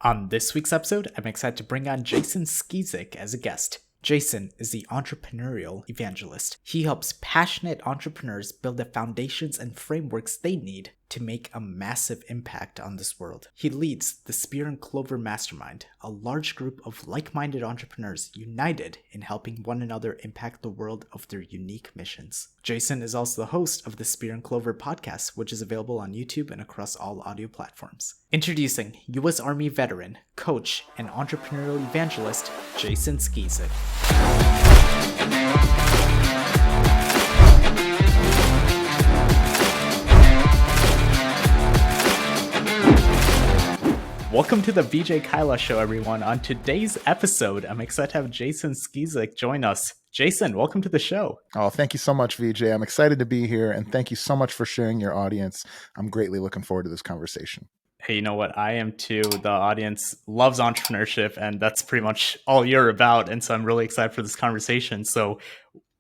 On this week's episode, I'm excited to bring on Jason Skeesick as a guest. Jason is the Entrepreneurial Evangelist. He helps passionate entrepreneurs build the foundations and frameworks they need to make a massive impact on this world. He leads the Spear and Clover Mastermind, a large group of like-minded entrepreneurs united in helping one another impact the world of their unique missions. Jason is also the host of the Spear and Clover Podcast, which is available on YouTube and across all audio platforms. Introducing U.S. Army veteran, coach, and entrepreneurial evangelist, Jason Skeesick. Welcome to the VJ Kyla Show, everyone. On today's episode, I'm excited to have Jason Skeesick join us. Jason, welcome to the show. Oh, thank you so much, VJ. I'm excited to be here, and thank you so much for sharing your audience. I'm greatly looking forward to this conversation. Hey, you know what? I am too. The audience loves entrepreneurship, and that's pretty much all you're about. And so I'm really excited for this conversation. So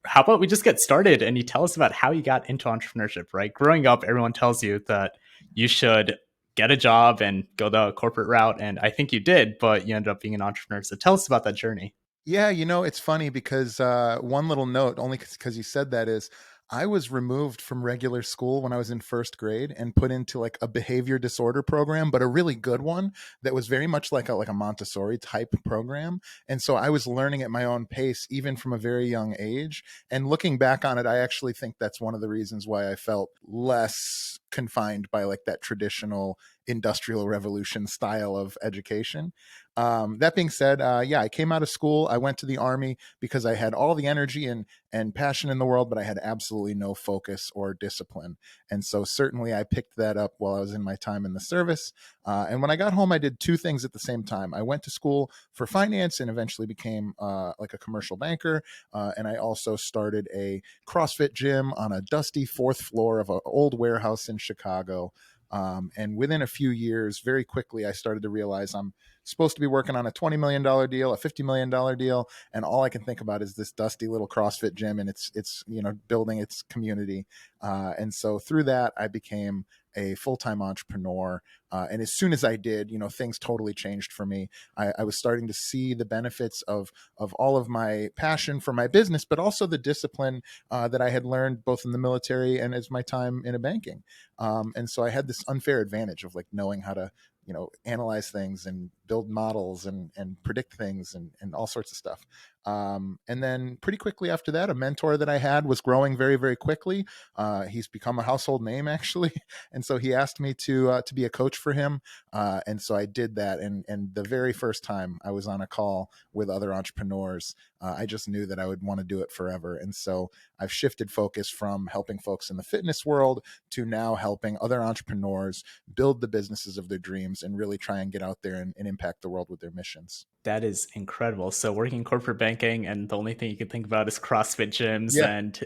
how about we just get started and you tell us about how you got into entrepreneurship, right? Growing up, everyone tells you that you should get a job and go the corporate route. And I think you did, but you ended up being an entrepreneur. So tell us about that journey. Yeah, it's funny because one little note, only because you said that, is I was removed from regular school when I was in first grade and put into like a behavior disorder program, but a really good one that was very much like a Montessori type program. And so I was learning at my own pace, even from a very young age. And looking back on it, I actually think that's one of the reasons why I felt less confined by like that traditional industrial revolution style of education. That being said, I came out of school. I went to the Army because I had all the energy and passion in the world, but I had absolutely no focus or discipline. And so certainly I picked that up while I was in my time in the service. And when I got home, I did two things at the same time. I went to school for finance and eventually became like a commercial banker. And I also started a CrossFit gym on a dusty fourth floor of an old warehouse in Chicago. And within a few years, very quickly, I started to realize I'm supposed to be working on a $20 million deal, a $50 million deal. And all I can think about is this dusty little CrossFit gym and it's building its community. And so through that, I became a full-time entrepreneur. And as soon as I did, things totally changed for me. I was starting to see the benefits of all of my passion for my business, but also the discipline that I had learned both in the military and as my time in banking. And so I had this unfair advantage of like knowing how to analyze things and build models and predict things and all sorts of stuff. And then pretty quickly after that, a mentor that I had was growing very, very quickly. He's become a household name, actually. And so he asked me to be a coach for him. And so I did that. And the very first time I was on a call with other entrepreneurs, I just knew that I would want to do it forever. And so I've shifted focus from helping folks in the fitness world to now helping other entrepreneurs build the businesses of their dreams and really try and get out there and impact the world with their missions. That is incredible. So working in corporate banking and the only thing you can think about is CrossFit gyms.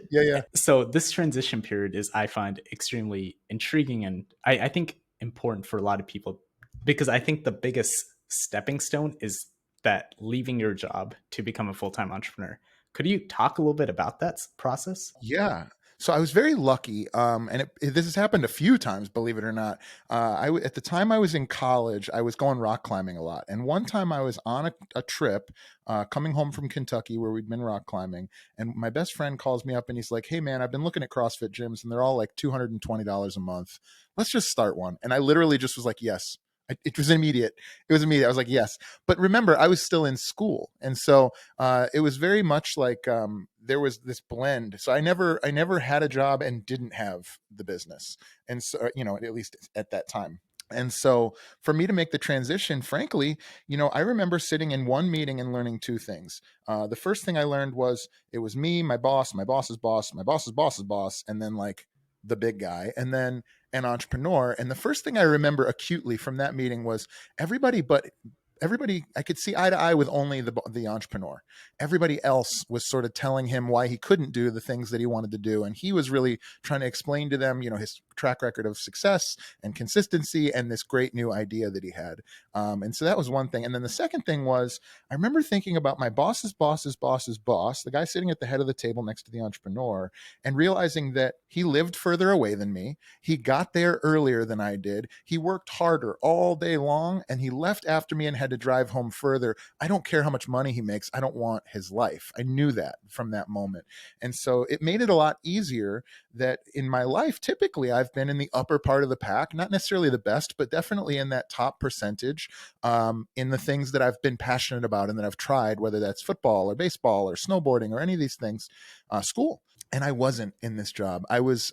Yeah. So this transition period is, I find, extremely intriguing and I think important for a lot of people, because I think the biggest stepping stone is that leaving your job to become a full-time entrepreneur. Could you talk a little bit about that process? Yeah. So I was very lucky, and this has happened a few times, believe it or not. At the time I was in college, I was going rock climbing a lot. And one time I was on a trip coming home from Kentucky where we'd been rock climbing. And my best friend calls me up and he's like, "Hey, man, I've been looking at CrossFit gyms and they're all like $220 a month. Let's just start one." And I literally just was like, yes. It was immediate. I was like, yes. But remember, I was still in school. And so it was very much like there was this blend. So I never had a job and didn't have the business. And so, at least at that time. And so for me to make the transition, frankly, I remember sitting in one meeting and learning two things. The first thing I learned was it was me, my boss, my boss's boss, my boss's boss's boss, and then like the big guy, and then an entrepreneur. And the first thing I remember acutely from that meeting was everybody but everybody, I could see eye to eye with only the entrepreneur. Everybody else was sort of telling him why he couldn't do the things that he wanted to do. And he was really trying to explain to them, his track record of success and consistency and this great new idea that he had. And so that was one thing. And then the second thing was, I remember thinking about my boss's boss's boss's boss, the guy sitting at the head of the table next to the entrepreneur, and realizing that he lived further away than me. He got there earlier than I did. He worked harder all day long, and he left after me and had to drive home further. I don't care how much money he makes. I don't want his life. I knew that from that moment. And so it made it a lot easier that in my life, typically I've been in the upper part of the pack, not necessarily the best, but definitely in that top percentage in the things that I've been passionate about and that I've tried, whether that's football or baseball or snowboarding or any of these things, school. And I wasn't in this job. I was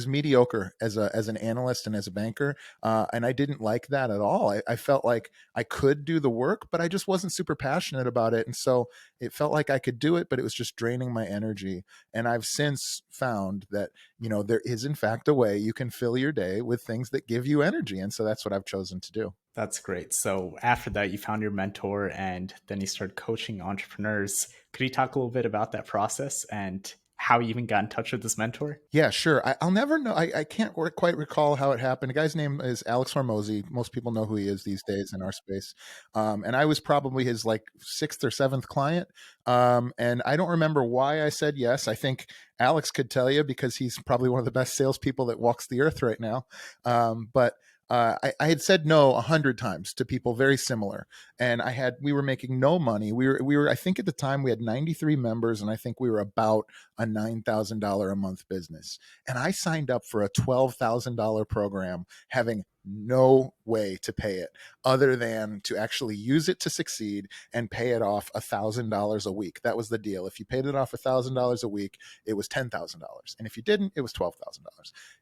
mediocre as an analyst and as a banker, and I didn't like that at all. I felt like I could do the work, but I just wasn't super passionate about it, and so it felt like I could do it, but it was just draining my energy. And I've since found that there is in fact a way you can fill your day with things that give you energy, and so that's what I've chosen to do. That's great. So after that, you found your mentor, and then you started coaching entrepreneurs. Could you talk a little bit about that process and how you even got in touch with this mentor? Yeah, sure. I'll never know. I can't quite recall how it happened. The guy's name is Alex Hormozy. Most people know who he is these days in our space. And I was probably his like sixth or seventh client. And I don't remember why I said yes. I think Alex could tell you because he's probably one of the best salespeople that walks the earth right now. But I had said no 100 times to people very similar, and we were making no money. We were, I think at the time we had 93 members, and I think we were about a $9,000 a month business. And I signed up for a $12,000 program, having no way to pay it other than to actually use it to succeed and pay it off $1,000 a week. That was the deal. If you paid it off $1,000 a week, it was $10,000. And if you didn't, it was $12,000.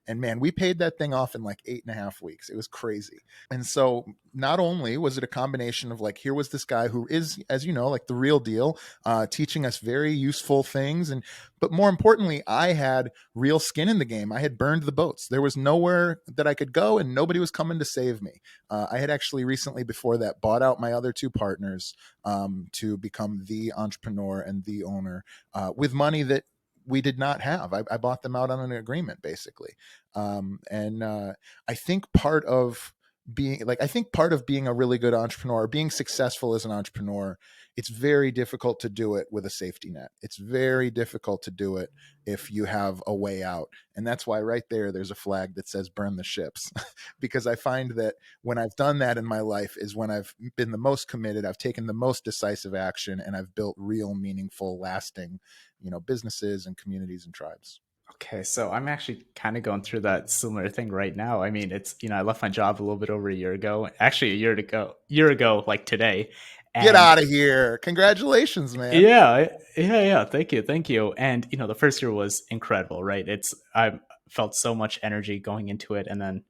And man, we paid that thing off in like 8.5 weeks. It was crazy. And so not only was it a combination of like, here was this guy who is, as you know, like the real deal, teaching us very useful things. But more importantly, I had real skin in the game. I had burned the boats. There was nowhere that I could go and nobody was coming to save me. I had actually recently before that bought out my other two partners to become the entrepreneur and the owner with money that we did not have. I bought them out on an agreement basically. I think part of being a really good entrepreneur, being successful as an entrepreneur, it's very difficult to do it with a safety net. It's very difficult to do it if you have a way out. And that's why right there's a flag that says burn the ships, because I find that when I've done that in my life is when I've been the most committed, I've taken the most decisive action, and I've built real, meaningful, lasting, businesses and communities and tribes. Okay, so I'm actually kind of going through that similar thing right now. I mean, it's, I left my job a little bit over a year ago, actually year ago, like today. Get And out of here. Congratulations, man. yeah. Thank you. And, the first year was incredible, right? I felt so much energy going into it. And then,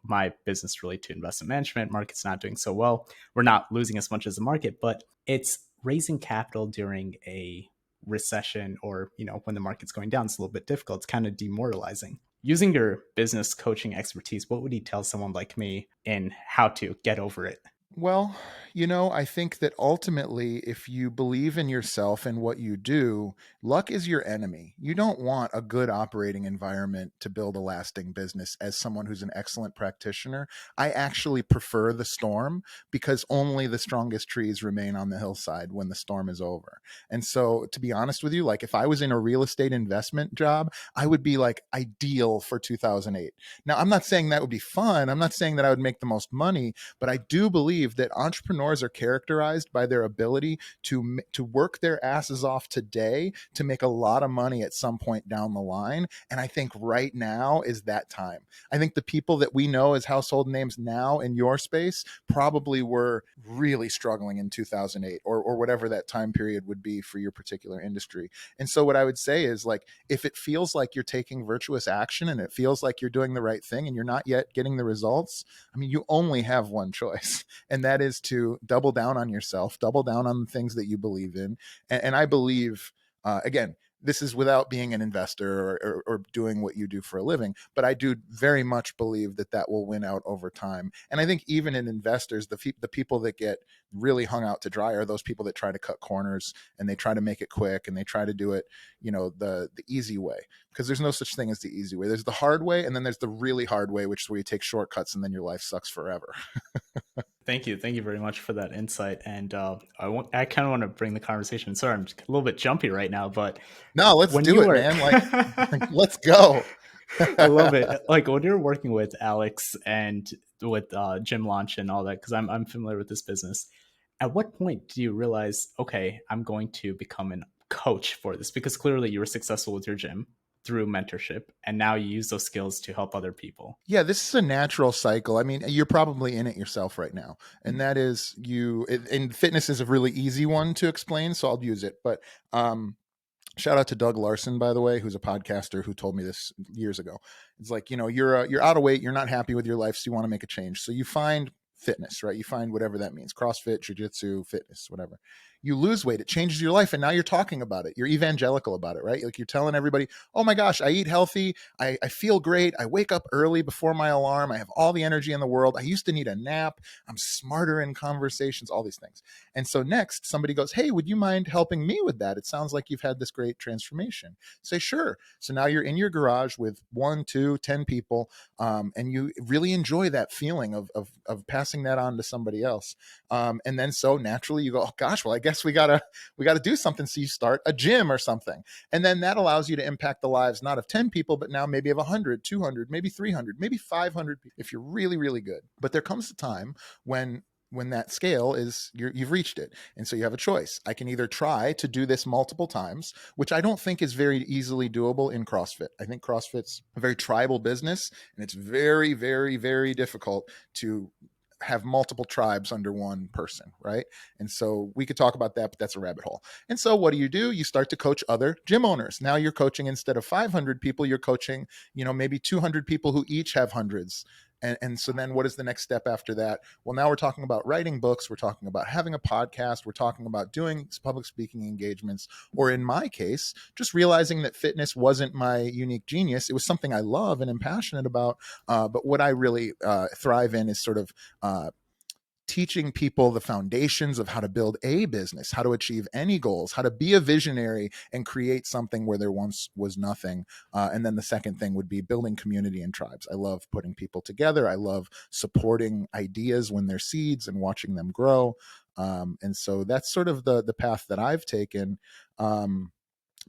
my business related to investment management, market's not doing so well. We're not losing as much as the market, but it's raising capital during a recession or when the market's going down. It's a little bit difficult. It's kind of demoralizing. Using your business coaching expertise, what would you tell someone like me in how to get over it? Well, I think that ultimately, if you believe in yourself and what you do, luck is your enemy. You don't want a good operating environment to build a lasting business. As someone who's an excellent practitioner, I actually prefer the storm because only the strongest trees remain on the hillside when the storm is over. And so, to be honest with you, like if I was in a real estate investment job, I would be like ideal for 2008. Now, I'm not saying that would be fun. I'm not saying that I would make the most money, but I do believe that entrepreneurs are characterized by their ability to work their asses off today to make a lot of money at some point down the line. And I think right now is that time. I think the people that we know as household names now in your space probably were really struggling in 2008 or whatever that time period would be for your particular industry. And so what I would say is, like, if it feels like you're taking virtuous action and it feels like you're doing the right thing and you're not yet getting the results, I mean, you only have one choice. And that is to double down on yourself, double down on the things that you believe in. And I believe, again, this is without being an investor or doing what you do for a living. But I do very much believe that will win out over time. And I think even in investors, the people that get really hung out to dry are those people that try to cut corners and they try to make it quick and they try to do it, the easy way, because there's no such thing as the easy way. There's the hard way, and then there's the really hard way, which is where you take shortcuts and then your life sucks forever. Thank you very much for that insight. And I kind of want to bring the conversation. Sorry, I'm just a little bit jumpy right now, but no, let's do it, man. Like let's go. I love it. Like when you're working with Alex and with Gym Launch and all that, because I'm familiar with this business. At what point do you realize, okay, I'm going to become a coach for this? Because clearly you were successful with your gym through mentorship, and now you use those skills to help other people. Yeah, this is a natural cycle. I mean, you're probably in it yourself right now. And that is and fitness is a really easy one to explain, so I'll use it. But shout out to Doug Larson, by the way, who's a podcaster who told me this years ago. It's like, you're out of weight, you're not happy with your life, so you want to make a change. So you find fitness, right? You find whatever that means, CrossFit, jiu-jitsu, fitness, whatever. You lose weight, it changes your life, and now you're talking about it. You're evangelical about it, right? Like you're telling everybody, oh my gosh, I eat healthy, I feel great, I wake up early before my alarm, I have all the energy in the world, I used to need a nap, I'm smarter in conversations, all these things. And so next, somebody goes, hey, would you mind helping me with that? It sounds like you've had this great transformation. Say, sure. So now you're in your garage with 1, 2, 10 people, and you really enjoy that feeling of passing that on to somebody else. And then so naturally you go, oh gosh, well, I guess we gotta do something. So you start a gym or something. And then that allows you to impact the lives, not of 10 people, but now maybe of 100, 200, maybe 300, maybe 500 people, if you're really, really good. But there comes a time when that scale is you've reached it. And so you have a choice. I can either try to do this multiple times, which I don't think is very easily doable in CrossFit. I think CrossFit's a very tribal business, and it's very, very, very difficult to have multiple tribes under one person, right? And so we could talk about that, but that's a rabbit hole. And so what do? You start to coach other gym owners. Now you're coaching, instead of 500 people, you're coaching, maybe 200 people who each have hundreds. And so then what is the next step after that? Well, now we're talking about writing books. We're talking about having a podcast. We're talking about doing public speaking engagements. Or in my case, just realizing that fitness wasn't my unique genius. It was something I love and am passionate about. But what I really thrive in is sort of teaching people the foundations of how to build a business, how to achieve any goals, how to be a visionary and create something where there once was nothing. And then the second thing would be building community and tribes. I love putting people together. I love supporting ideas when they're seeds and watching them grow. And so that's sort of the path that I've taken.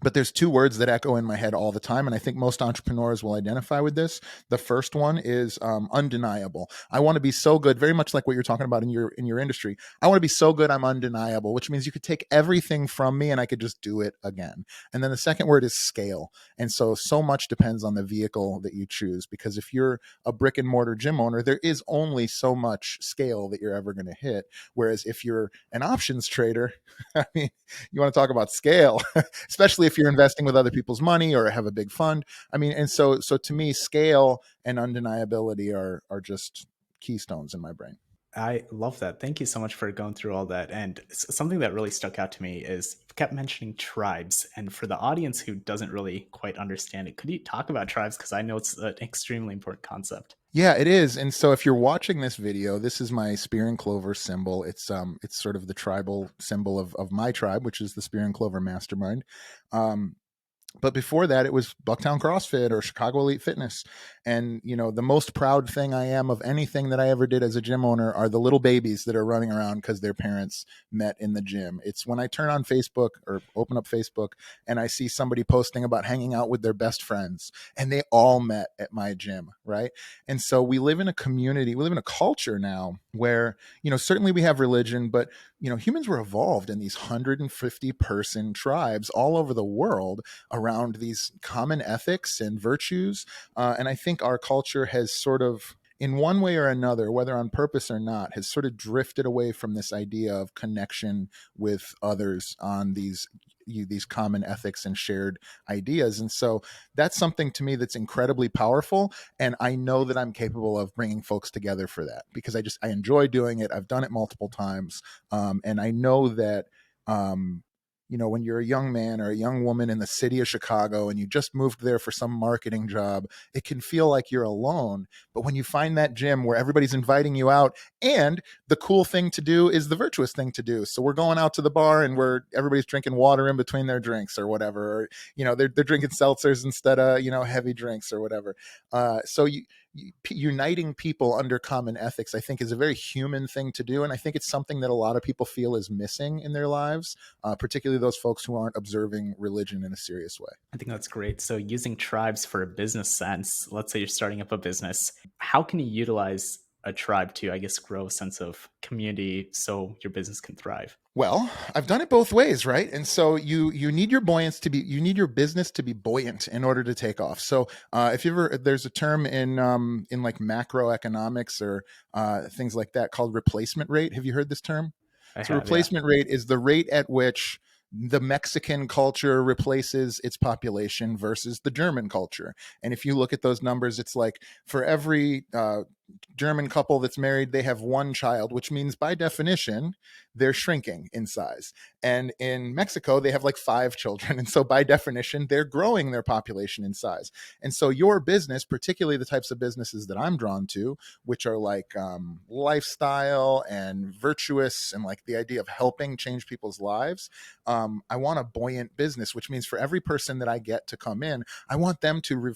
But there's two words that echo in my head all the time, and I think most entrepreneurs will identify with this. The first one is undeniable. I want to be so good, very much like what you're talking about in your industry. I want to be so good I'm undeniable, which means you could take everything from me and I could just do it again. And then the second word is scale. And so much depends on the vehicle that you choose, because if you're a brick and mortar gym owner, there is only so much scale that you're ever going to hit. Whereas if you're an options trader, I mean, you want to talk about scale, especially if you're investing with other people's money or have a big fund. I mean, and so to me, scale and undeniability are just keystones in my brain. I love that. Thank you so much for going through all that. And something that really stuck out to me is you kept mentioning tribes. And for the audience who doesn't really quite understand it, could you talk about tribes? Because I know it's an extremely important concept. Yeah, it is. And so if you're watching this video, this is my Spear and Clover symbol. It's sort of the tribal symbol of my tribe, which is the Spear and Clover Mastermind. But before that, it was Bucktown CrossFit or Chicago Elite Fitness. And, the most proud thing I am of anything that I ever did as a gym owner are the little babies that are running around because their parents met in the gym. It's when I turn on Facebook or open up Facebook and I see somebody posting about hanging out with their best friends, and they all met at my gym, right? And so we live in a community, we live in a culture now where, certainly we have religion, but, humans were evolved in these 150 person tribes all over the world around these common ethics and virtues. And I think our culture has sort of, in one way or another, whether on purpose or not, has sort of drifted away from this idea of connection with others on these common ethics and shared ideas. And so that's something to me that's incredibly powerful. And I know that I'm capable of bringing folks together for that, because I enjoy doing it. I've done it multiple times. And I know that, when you're a young man or a young woman in the city of Chicago and you just moved there for some marketing job, it can feel like you're alone. But when you find that gym where everybody's inviting you out, and the cool thing to do is the virtuous thing to do. So we're going out to the bar and everybody's drinking water in between their drinks or whatever, or, they're drinking seltzers instead of, heavy drinks or whatever. Uniting people under common ethics, I think, is a very human thing to do. And I think it's something that a lot of people feel is missing in their lives, particularly those folks who aren't observing religion in a serious way. I think that's great. So using tribes for a business sense, let's say you're starting up a business, how can you utilize a tribe to, I guess, grow a sense of community so your business can thrive? Well, I've done it both ways, right? And so you need your business to be buoyant in order to take off. So there's a term in like macroeconomics or things like that called replacement rate. Have you heard this term? Replacement rate is the rate at which the Mexican culture replaces its population versus the German culture. And if you look at those numbers, it's like for every German couple that's married, they have one child, which means by definition, they're shrinking in size. And in Mexico, they have like 5 children. And so by definition, they're growing their population in size. And so your business, particularly the types of businesses that I'm drawn to, which are like lifestyle and virtuous and like the idea of helping change people's lives, I want a buoyant business, which means for every person that I get to come in, I want them to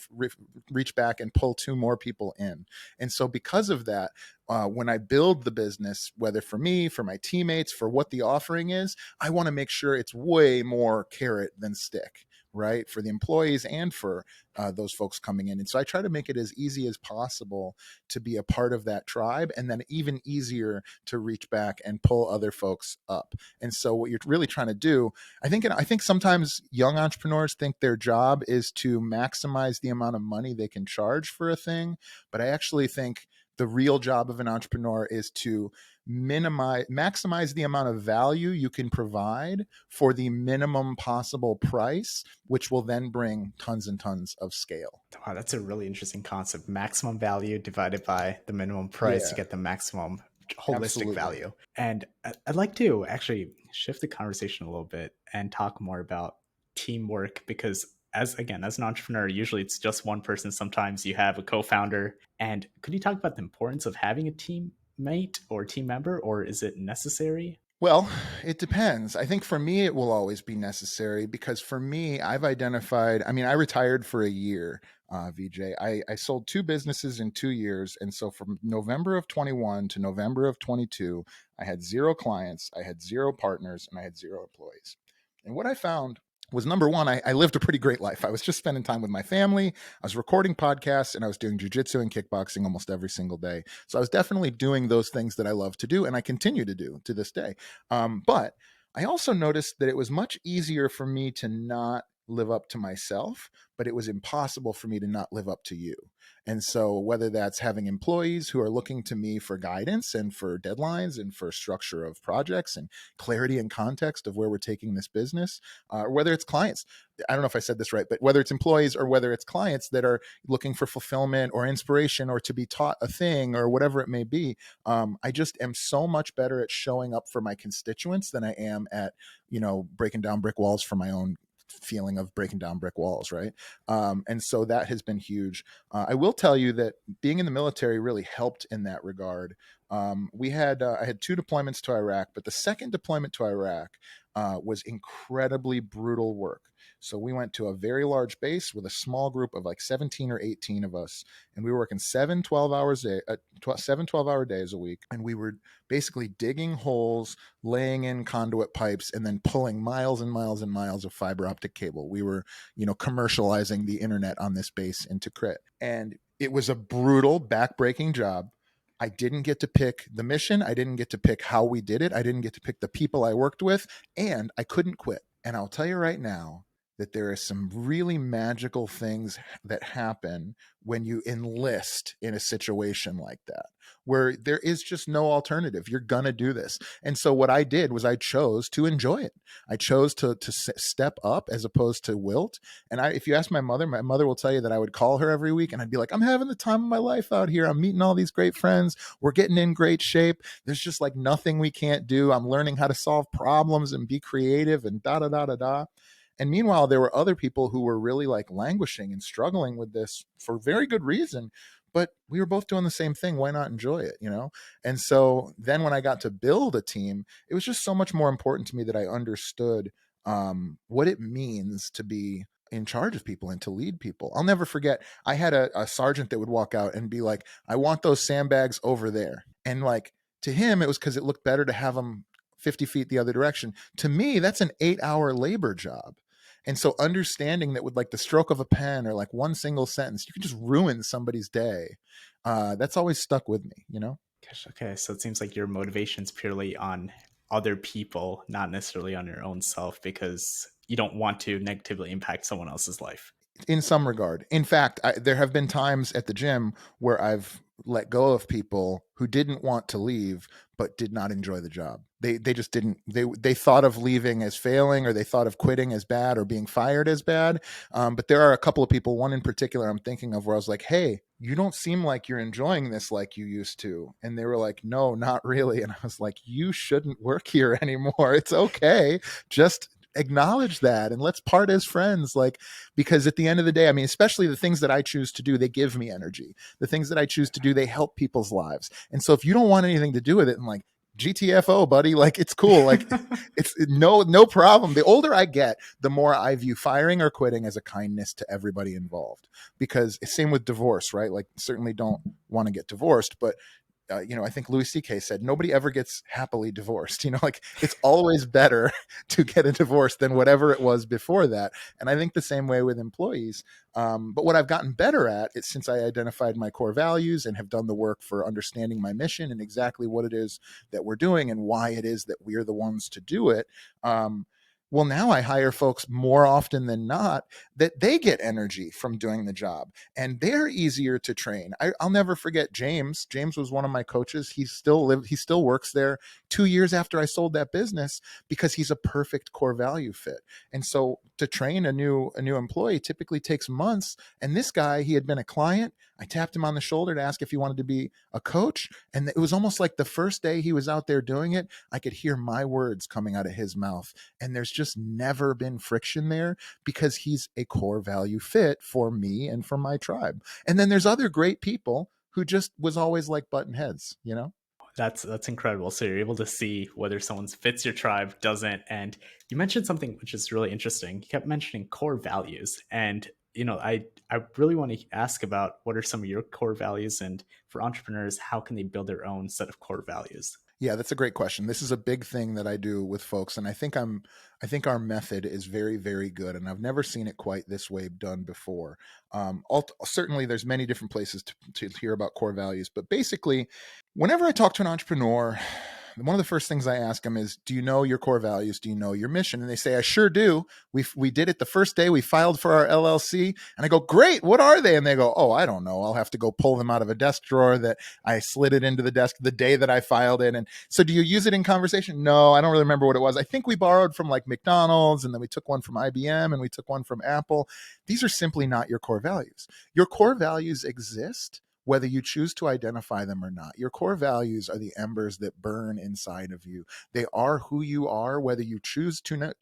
reach back and pull 2 more people in. And so because of that, when I build the business, whether for me, for my teammates, for what the offering is, I want to make sure it's way more carrot than stick, right? For the employees and for those folks coming in. And so I try to make it as easy as possible to be a part of that tribe, and then even easier to reach back and pull other folks up. And so what you're really trying to do, I think sometimes young entrepreneurs think their job is to maximize the amount of money they can charge for a thing. But I actually think the real job of an entrepreneur is to maximize the amount of value you can provide for the minimum possible price, which will then bring tons and tons of scale. Wow, that's a really interesting concept. Maximum value divided by the minimum price to get the maximum holistic value. And I'd like to actually shift the conversation a little bit and talk more about teamwork, because as an entrepreneur, usually it's just one person. Sometimes you have a co-founder. And could you talk about the importance of having a teammate or team member, or is it necessary? Well, it depends. I think for me, it will always be necessary because for me, I've identified, I retired for a year, VJ. I sold 2 businesses in 2 years. And so from November of 21 to November of 22, I had 0 clients, I had 0 partners, and I had 0 employees. And what I found was, number one, I lived a pretty great life. I was just spending time with my family. I was recording podcasts and I was doing jujitsu and kickboxing almost every single day. So I was definitely doing those things that I love to do and I continue to do to this day. But I also noticed that it was much easier for me to not live up to myself, but it was impossible for me to not live up to you. And so whether that's having employees who are looking to me for guidance and for deadlines and for structure of projects and clarity and context of where we're taking this business, or whether it's clients, I don't know if I said this right, but whether it's employees or whether it's clients that are looking for fulfillment or inspiration or to be taught a thing or whatever it may be, I just am so much better at showing up for my constituents than I am at, breaking down brick walls for my own feeling of breaking down brick walls, right? And so that has been huge. I will tell you that being in the military really helped in that regard. I had 2 deployments to Iraq, but the second deployment to Iraq was incredibly brutal work. So we went to a very large base with a small group of like 17 or 18 of us, and we were working 7 12-hour days a week, and we were basically digging holes, laying in conduit pipes, and then pulling miles and miles and miles of fiber optic cable. We were, commercializing the internet on this base into Crit. And it was a brutal, back-breaking job. I didn't get to pick the mission. I didn't get to pick how we did it. I didn't get to pick the people I worked with, and I couldn't quit. And I'll tell you right now, that there are some really magical things that happen when you enlist in a situation like that, where there is just no alternative. You're going to do this. And so what I did was I chose to enjoy it. I chose to step up as opposed to wilt. And if you ask my mother will tell you that I would call her every week and I'd be like, I'm having the time of my life out here. I'm meeting all these great friends. We're getting in great shape. There's just like nothing we can't do. I'm learning how to solve problems and be creative and da da da da da. And meanwhile, there were other people who were really like languishing and struggling with this for very good reason. But we were both doing the same thing. Why not enjoy it, you know? And so then when I got to build a team, it was just so much more important to me that I understood what it means to be in charge of people and to lead people. I'll never forget, I had a sergeant that would walk out and be like, I want those sandbags over there. And like, to him, it was because it looked better to have them 50 feet the other direction. To me, that's an 8-hour labor job. And so understanding that with like the stroke of a pen or like one single sentence, you can just ruin somebody's day. That's always stuck with me, you know? Gosh, okay, so it seems like your motivation's purely on other people, not necessarily on your own self, because you don't want to negatively impact someone else's life. In some regard. In fact, there have been times at the gym where I've let go of people who didn't want to leave but did not enjoy the job. They just didn't. They thought of leaving as failing, or they thought of quitting as bad, or being fired as bad. But there are a couple of people, one in particular I'm thinking of, where I was like, hey, you don't seem like you're enjoying this like you used to. And they were like, no, not really. And I was like, you shouldn't work here anymore. It's okay. Just acknowledge that and let's part as friends. Like, because at the end of the day, I mean, especially the things that I choose to do, they give me energy. The things that I choose to do, they help people's lives. And so if you don't want anything to do with it, and like, GTFO, buddy, like, it's cool. Like, it's no problem. The older I get, the more I view firing or quitting as a kindness to everybody involved. Because same with divorce, right? Like, certainly don't want to get divorced, but I think Louis C.K. said nobody ever gets happily divorced. Like, it's always better to get a divorce than whatever it was before that. And I think the same way with employees. But what I've gotten better at is, since I identified my core values and have done the work for understanding my mission and exactly what it is that we're doing and why it is that we're the ones to do it. Well, now I hire folks more often than not that they get energy from doing the job, and they're easier to train. I'll never forget James. James was one of my coaches. He still works there 2 years after I sold that business, because he's a perfect core value fit. And so to train a new employee typically takes months. And this guy, he had been a client. I tapped him on the shoulder to ask if he wanted to be a coach. And it was almost like the first day he was out there doing it, I could hear my words coming out of his mouth. And there's just never been friction there, because he's a core value fit for me and for my tribe. And then there's other great people who just was always like button heads, That's incredible. So you're able to see whether someone fits your tribe, doesn't. And you mentioned something which is really interesting. You kept mentioning core values. And I really want to ask about what are some of your core values, and for entrepreneurs, how can they build their own set of core values? Yeah, that's a great question. This is a big thing that I do with folks, and I think our method is very, very good, and I've never seen it quite this way done before. Certainly, there's many different places to hear about core values, but basically, whenever I talk to an entrepreneur, one of the first things I ask them is, do you know your core values? Do you know your mission? And they say, I sure do. We did it the first day we filed for our LLC. And I go, great. What are they? And they go, oh, I don't know. I'll have to go pull them out of a desk drawer that I slid it into the desk the day that I filed it. And so do you use it in conversation? No, I don't really remember what it was. I think we borrowed from like McDonald's, and then we took one from IBM, and we took one from Apple. These are simply not your core values. Your core values exist whether you choose to identify them or not. Your core values are the embers that burn inside of you. They are who you are, whether you choose to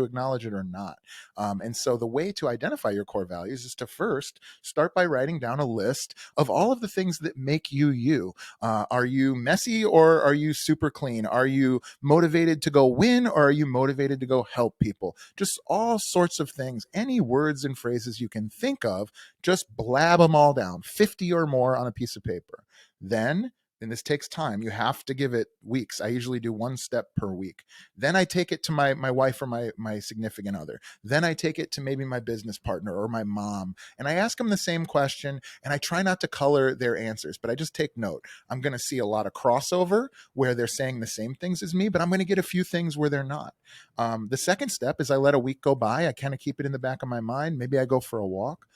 acknowledge it or not. And so the way to identify your core values is to first start by writing down a list of all of the things that make you you. Are you messy, or are you super clean? Are you motivated to go win, or are you motivated to go help people? Just all sorts of things. Any words and phrases you can think of, just blab them all down, 50 or more on a piece of paper. Then and this takes time. You have to give it weeks. I usually do one step per week. Then I take it to my wife or my significant other. Then I take it to maybe my business partner or my mom. And I ask them the same question, and I try not to color their answers, but I just take note. I'm going to see a lot of crossover where they're saying the same things as me, but I'm going to get a few things where they're not. The second step is I let a week go by. I kind of keep it in the back of my mind. Maybe I go for a walk.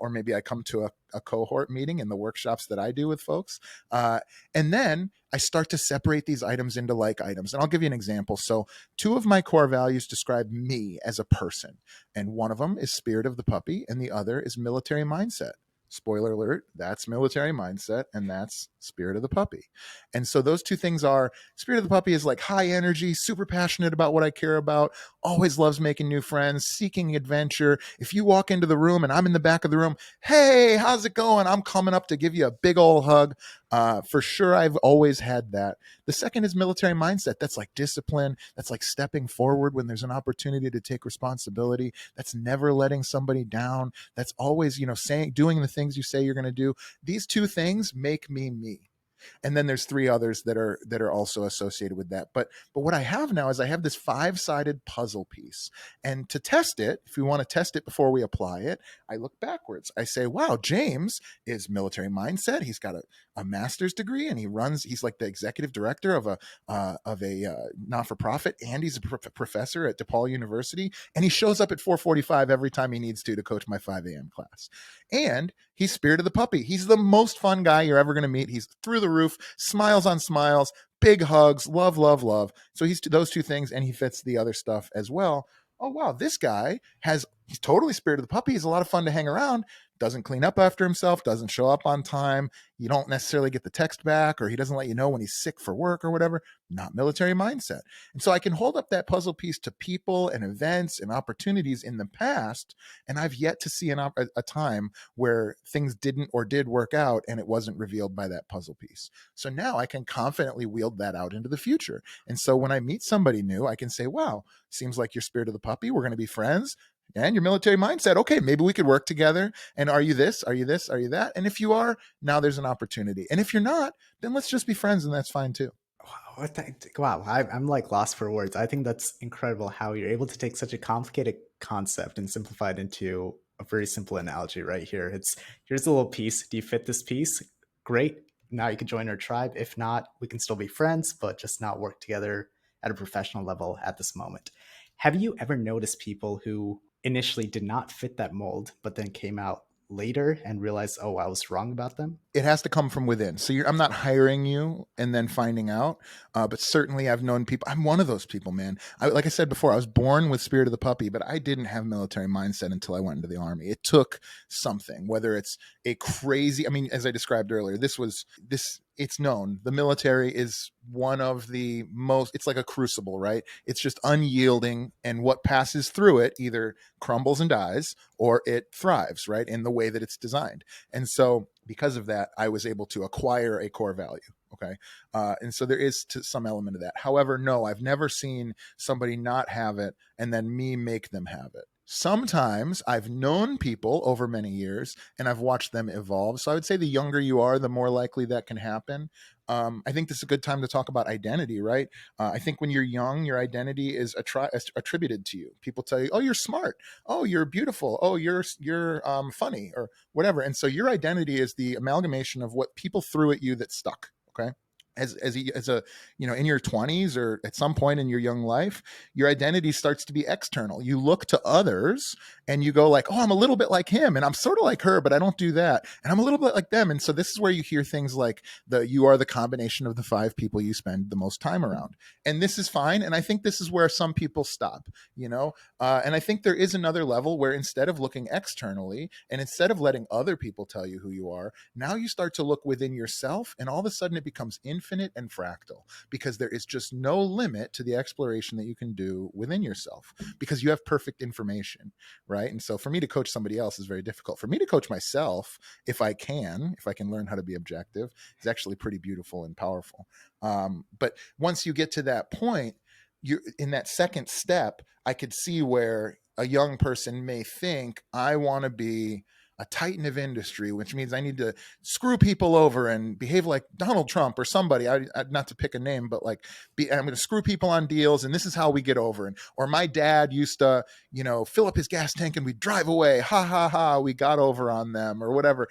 Or maybe I come to a cohort meeting in the workshops that I do with folks. And then I start to separate these items into like items. And I'll give you an example. So 2 of my core values describe me as a person. And one of them is spirit of the puppy, and the other is military mindset. Spoiler alert, that's military mindset, and that's spirit of the puppy. And so those 2 things are, spirit of the puppy is like high energy, super passionate about what I care about, always loves making new friends, seeking adventure. If you walk into the room and I'm in the back of the room, hey, how's it going? I'm coming up to give you a big old hug. For sure, I've always had that. The second is military mindset. That's like discipline. That's like stepping forward when there's an opportunity to take responsibility. That's never letting somebody down. That's always, doing the things you say you're going to do. These 2 things make me. And then there's 3 others that are also associated with that. But what I have now is I have this 5-sided puzzle piece. And to test it, if we want to test it before we apply it, I look backwards. I say, wow, James is military mindset. He's got a master's degree, and he's like the executive director of a not-for-profit, and he's a professor at DePaul University. And he shows up at 4:45 every time he needs to coach my 5 a.m. class. And he's spirit of the puppy. He's the most fun guy you're ever going to meet. He's through the roof, smiles on smiles, big hugs, love, love, love. So he's those 2 things, and he fits the other stuff as well. Oh, wow, this guy he's totally spirit of the puppy. He's a lot of fun to hang around. Doesn't clean up after himself, doesn't show up on time. You don't necessarily get the text back, or he doesn't let you know when he's sick for work or whatever. Not military mindset. And so I can hold up that puzzle piece to people and events and opportunities in the past, and I've yet to see a time where things didn't or did work out and it wasn't revealed by that puzzle piece. So now I can confidently wield that out into the future. And so when I meet somebody new, I can say, wow, seems like you're spirit of the puppy. We're going to be friends. And your military mindset, okay, maybe we could work together. And are you this? Are you this? Are you that? And if you are, now there's an opportunity. And if you're not, then let's just be friends, and that's fine too. Wow, I'm like lost for words. I think that's incredible how you're able to take such a complicated concept and simplify it into a very simple analogy right here. Here's a little piece. Do you fit this piece? Great. Now you can join our tribe. If not, we can still be friends, but just not work together at a professional level at this moment. Have you ever noticed people who initially did not fit that mold, but then came out later and realized, oh, I was wrong about them? It has to come from within. So I'm not hiring you and then finding out, but certainly I've known people. I'm one of those people, man. Like I said before, I was born with spirit of the puppy, but I didn't have military mindset until I went into the Army. It took something, whether it's a crazy, as I described earlier, it's known. The military is one of the most, it's like a crucible, right? It's just unyielding, and what passes through it either crumbles and dies, or it thrives, right? In the way that it's designed. And so because of that, I was able to acquire a core value. Okay. And so there is some element of that. However, no, I've never seen somebody not have it and then me make them have it. Sometimes I've known people over many years and I've watched them evolve. So I would say the younger you are, the more likely that can happen. I think this is a good time to talk about identity, right? I think when you're young, your identity is attributed to you. People tell you, oh, you're smart. Oh, you're beautiful. Oh, you're funny, or whatever. And so your identity is the amalgamation of what people threw at you that stuck. Okay. As a in your 20s or at some point in your young life, your identity starts to be external. You look to others and you go like, oh, I'm a little bit like him, and I'm sort of like her, but I don't do that, and I'm a little bit like them. And so this is where you hear things like you are the combination of the 5 people you spend the most time around. And this is fine. And I think this is where some people stop, and I think there is another level where instead of looking externally and instead of letting other people tell you who you are, now you start to look within yourself, and all of a sudden it becomes infinite and fractal, because there is just no limit to the exploration that you can do within yourself, because you have perfect information, right? And so for me to coach somebody else is very difficult. For me to coach myself, if I can learn how to be objective, is actually pretty beautiful and powerful. But once you get to that point, you're in that second step, I could see where a young person may think, I want to be a titan of industry, which means I need to screw people over and behave like Donald Trump or somebody. Not to pick a name, but like, I'm going to screw people on deals, and this is how we get over. And or my dad used to, fill up his gas tank and we'd drive away. Ha ha ha! We got over on them or whatever.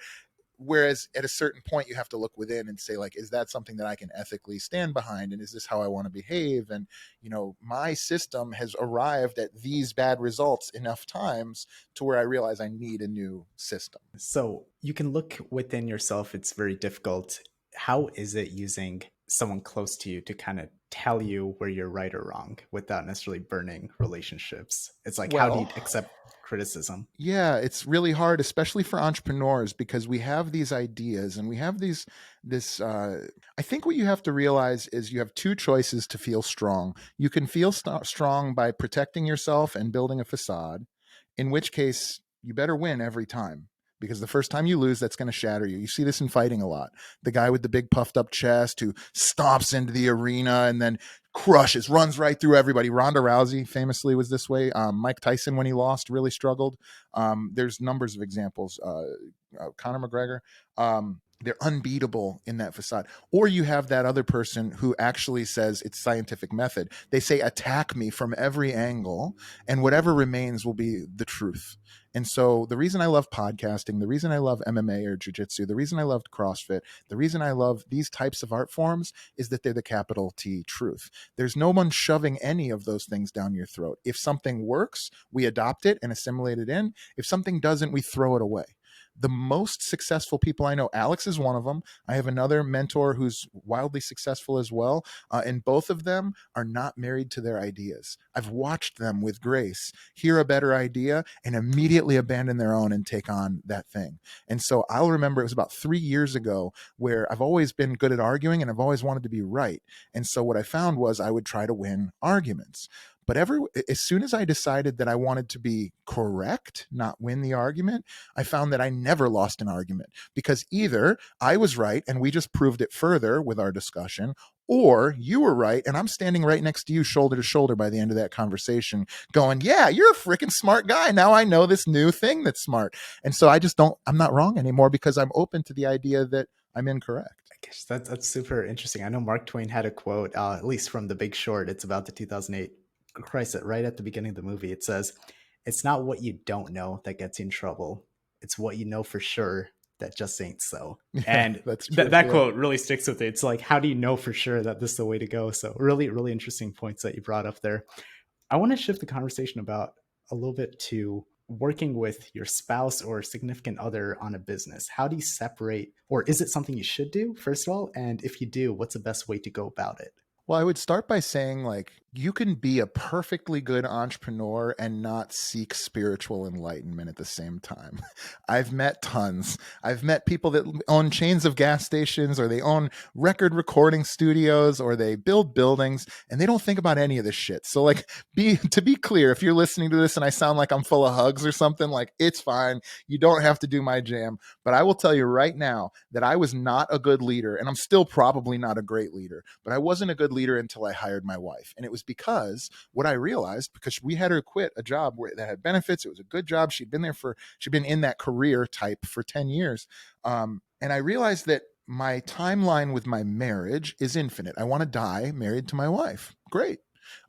Whereas at a certain point, you have to look within and say, like, is that something that I can ethically stand behind? And is this how I want to behave? And, my system has arrived at these bad results enough times to where I realize I need a new system. So you can look within yourself. It's very difficult. How is it using someone close to you to kind of tell you where you're right or wrong without necessarily burning relationships? It's like, how do you accept criticism? Yeah, it's really hard, especially for entrepreneurs, because we have these ideas and we have I think what you have to realize is you have two choices to feel strong. You can feel strong by protecting yourself and building a facade, in which case you better win every time. Because the first time you lose, that's going to shatter you. You see this in fighting a lot. The guy with the big puffed up chest who stomps into the arena and then crushes, runs right through everybody. Ronda Rousey famously was this way. Mike Tyson, when he lost, really struggled. There's numbers of examples. Conor McGregor. They're unbeatable in that facade. Or you have that other person who actually says it's scientific method. They say, attack me from every angle, and whatever remains will be the truth. And so the reason I love podcasting, the reason I love MMA or jiu-jitsu, the reason I loved CrossFit, the reason I love these types of art forms is that they're the capital T truth. There's no one shoving any of those things down your throat. If something works, we adopt it and assimilate it in. If something doesn't, we throw it away. The most successful people I know, Alex is one of them. I have another mentor who's wildly successful as well. And both of them are not married to their ideas. I've watched them with grace hear a better idea and immediately abandon their own and take on that thing. And so I'll remember it was about 3 years ago where I've always been good at arguing and I've always wanted to be right. And so what I found was I would try to win arguments. But as soon as I decided that I wanted to be correct, not win the argument, I found that I never lost an argument, because either I was right and we just proved it further with our discussion, or you were right and I'm standing right next to you shoulder to shoulder by the end of that conversation going, yeah, you're a freaking smart guy. Now I know this new thing that's smart. And so I'm not wrong anymore because I'm open to the idea that I'm incorrect. I guess that's super interesting. I know Mark Twain had a quote, at least from The Big Short. It's about the 2008 crisis, right at the beginning of the movie. It says, it's not what you don't know that gets you in trouble. It's what you know for sure that just ain't so. And that's true, that quote really sticks with it. It's like, how do you know for sure that this is the way to go? So really, really interesting points that you brought up there. I want to shift the conversation about a little bit to working with your spouse or significant other on a business. How do you separate, or is it something you should do, first of all? And if you do, what's the best way to go about it? Well, I would start by saying, like, you can be a perfectly good entrepreneur and not seek spiritual enlightenment at the same time. I've met tons. I've met people that own chains of gas stations, or they own record recording studios, or they build buildings, and they don't think about any of this shit. So, like, to be clear, if you're listening to this and I sound like I'm full of hugs or something, like, it's fine. You don't have to do my jam. But I will tell you right now that I was not a good leader, and I'm still probably not a great leader, but I wasn't a good leader until I hired my wife. And it was because what I realized, because we had her quit a job that had benefits. It was a good job. She'd been in that career type for 10 years. And I realized that my timeline with my marriage is infinite. I want to die married to my wife. Great.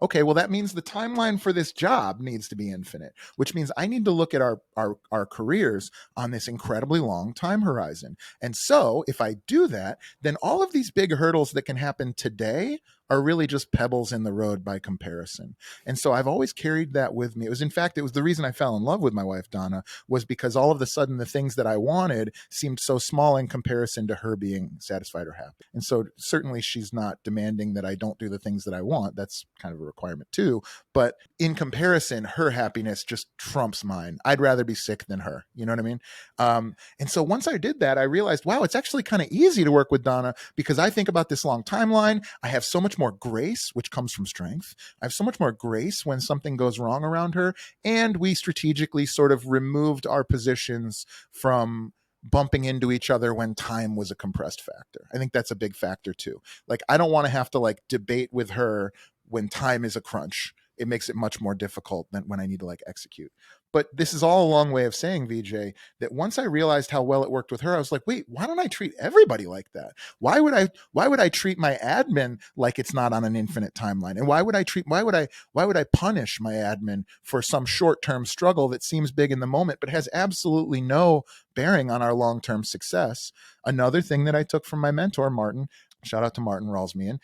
Okay, well, that means the timeline for this job needs to be infinite, which means I need to look at our careers on this incredibly long time horizon. And so if I do that, then all of these big hurdles that can happen today are really just pebbles in the road by comparison. And so I've always carried that with me. It was the reason I fell in love with my wife, Donna, was because all of a sudden the things that I wanted seemed so small in comparison to her being satisfied or happy. And so certainly she's not demanding that I don't do the things that I want. That's kind of a requirement too. But in comparison, her happiness just trumps mine. I'd rather be sick than her. You know what I mean? And so once I did that, I realized, wow, it's actually kind of easy to work with Donna, because I think about this long timeline. I have so much more grace, which comes from strength. I have so much more grace when something goes wrong around her. And we strategically sort of removed our positions from bumping into each other when time was a compressed factor. I think that's a big factor too. Like, I don't want to have to like debate with her when time is a crunch. It makes it much more difficult than when I need to like execute. But this is all a long way of saying, VJ, that once I realized how well it worked with her, I was like, wait, why don't I treat everybody like that? Why would I treat my admin like it's not on an infinite timeline? And why would I punish my admin for some short-term struggle that seems big in the moment but has absolutely no bearing on our long-term success? Another thing that I took from my mentor, Martin, shout out to Martin Ralsmian,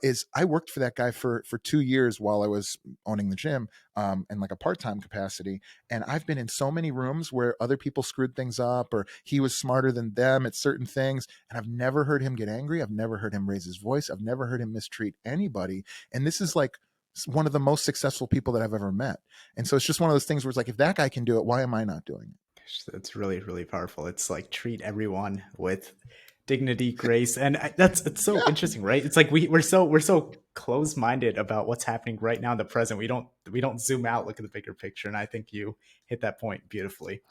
is I worked for that guy for 2 years while I was owning the gym, in like a part-time capacity. And I've been in so many rooms where other people screwed things up, or he was smarter than them at certain things. And I've never heard him get angry. I've never heard him raise his voice. I've never heard him mistreat anybody. And this is like one of the most successful people that I've ever met. And so it's just one of those things where it's like, if that guy can do it, why am I not doing it? It's really, really powerful. It's like treat everyone with dignity, grace, and it's so interesting, right? It's like we're so close-minded about what's happening right now in the present. We don't zoom out, look at the bigger picture, and I think you hit that point beautifully.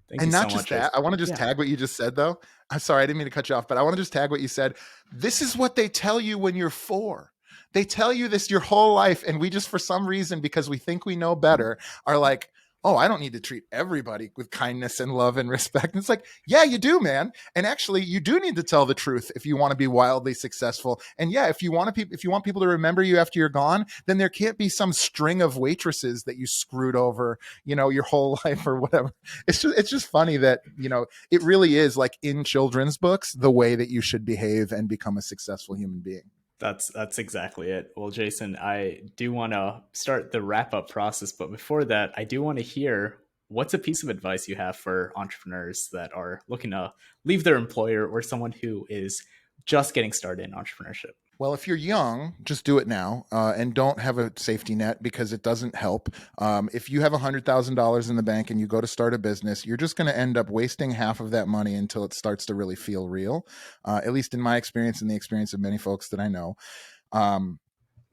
Thank you so much. And not just that, I want to just tag what you just said, though. I'm sorry, I didn't mean to cut you off, but I want to just tag what you said. This is what they tell you when you're 4. They tell you this your whole life, and we just, for some reason, because we think we know better, are like, oh, I don't need to treat everybody with kindness and love and respect. And it's like, yeah, you do, man. And actually, you do need to tell the truth if you want to be wildly successful. And yeah, if you want people to remember you after you're gone, then there can't be some string of waitresses that you screwed over, your whole life or whatever. It's just funny that, it really is like in children's books, the way that you should behave and become a successful human being. That's exactly it. Well, Jason, I do want to start the wrap up process, but before that, I do want to hear what's a piece of advice you have for entrepreneurs that are looking to leave their employer or someone who is just getting started in entrepreneurship. Well, if you're young, just do it now, and don't have a safety net because it doesn't help. If you have $100,000 in the bank and you go to start a business, you're just going to end up wasting half of that money until it starts to really feel real, at least in my experience and the experience of many folks that I know.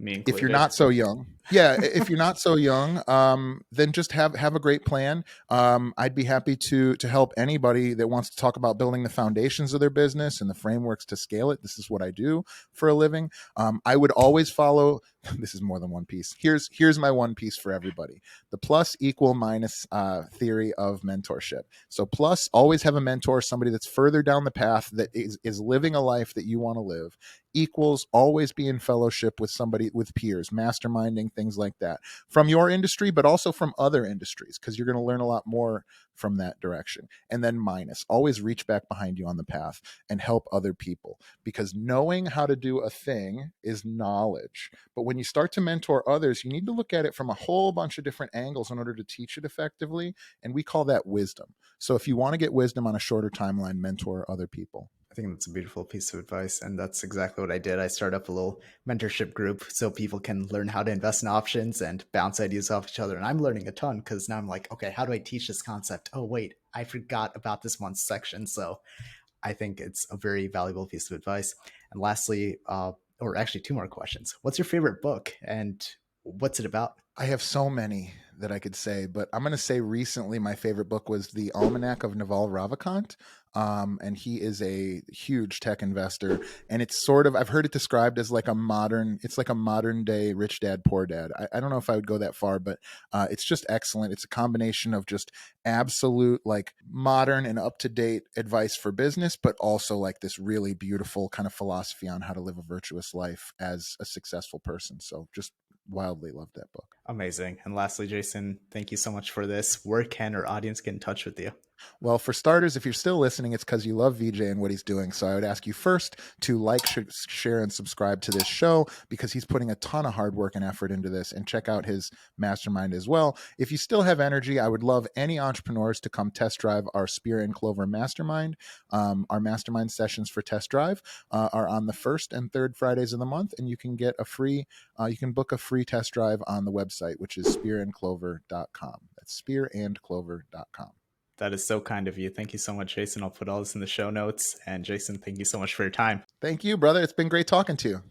If you're not so young, if you're not so young, then just have a great plan. I'd be happy to help anybody that wants to talk about building the foundations of their business and the frameworks to scale it. This is what I do for a living. I would always follow. This is more than one piece. Here's my one piece for everybody: the plus equal minus theory of mentorship. So plus, always have a mentor, somebody that's further down the path that is living a life that you want to live. Equals, always be in fellowship with somebody, with peers, masterminding, things like that, from your industry, but also from other industries, because you're going to learn a lot more from that direction. And then minus, always reach back behind you on the path and help other people, because knowing how to do a thing is knowledge. But when you start to mentor others, you need to look at it from a whole bunch of different angles in order to teach it effectively. And we call that wisdom. So if you want to get wisdom on a shorter timeline, mentor other people. I think that's a beautiful piece of advice. And that's exactly what I did. I started up a little mentorship group so people can learn how to invest in options and bounce ideas off each other. And I'm learning a ton because now I'm like, okay, how do I teach this concept? Oh, wait, I forgot about this one section. So I think it's a very valuable piece of advice. And lastly, or actually 2 more questions. What's your favorite book and what's it about? I have so many that I could say, but I'm going to say recently my favorite book was The Almanac of Naval Ravikant. And he is a huge tech investor. And it's sort of, I've heard it described as like a modern day Rich Dad, Poor Dad. I don't know if I would go that far, but it's just excellent. It's a combination of just absolute like modern and up-to-date advice for business, but also like this really beautiful kind of philosophy on how to live a virtuous life as a successful person. So just wildly love that book. Amazing. And lastly, Jason, thank you so much for this. Where can our audience get in touch with you? Well, for starters, if you're still listening, it's because you love VJ and what he's doing. So I would ask you first to like, share, and subscribe to this show, because he's putting a ton of hard work and effort into this, and check out his mastermind as well. If you still have energy, I would love any entrepreneurs to come test drive our Spear and Clover Mastermind. Our mastermind sessions for test drive are on the 1st and 3rd Fridays of the month, and you can get you can book a free test drive on the website, which is spearandclover.com. That's spearandclover.com. That is so kind of you. Thank you so much, Jason. I'll put all this in the show notes. And Jason, thank you so much for your time. Thank you, brother. It's been great talking to you.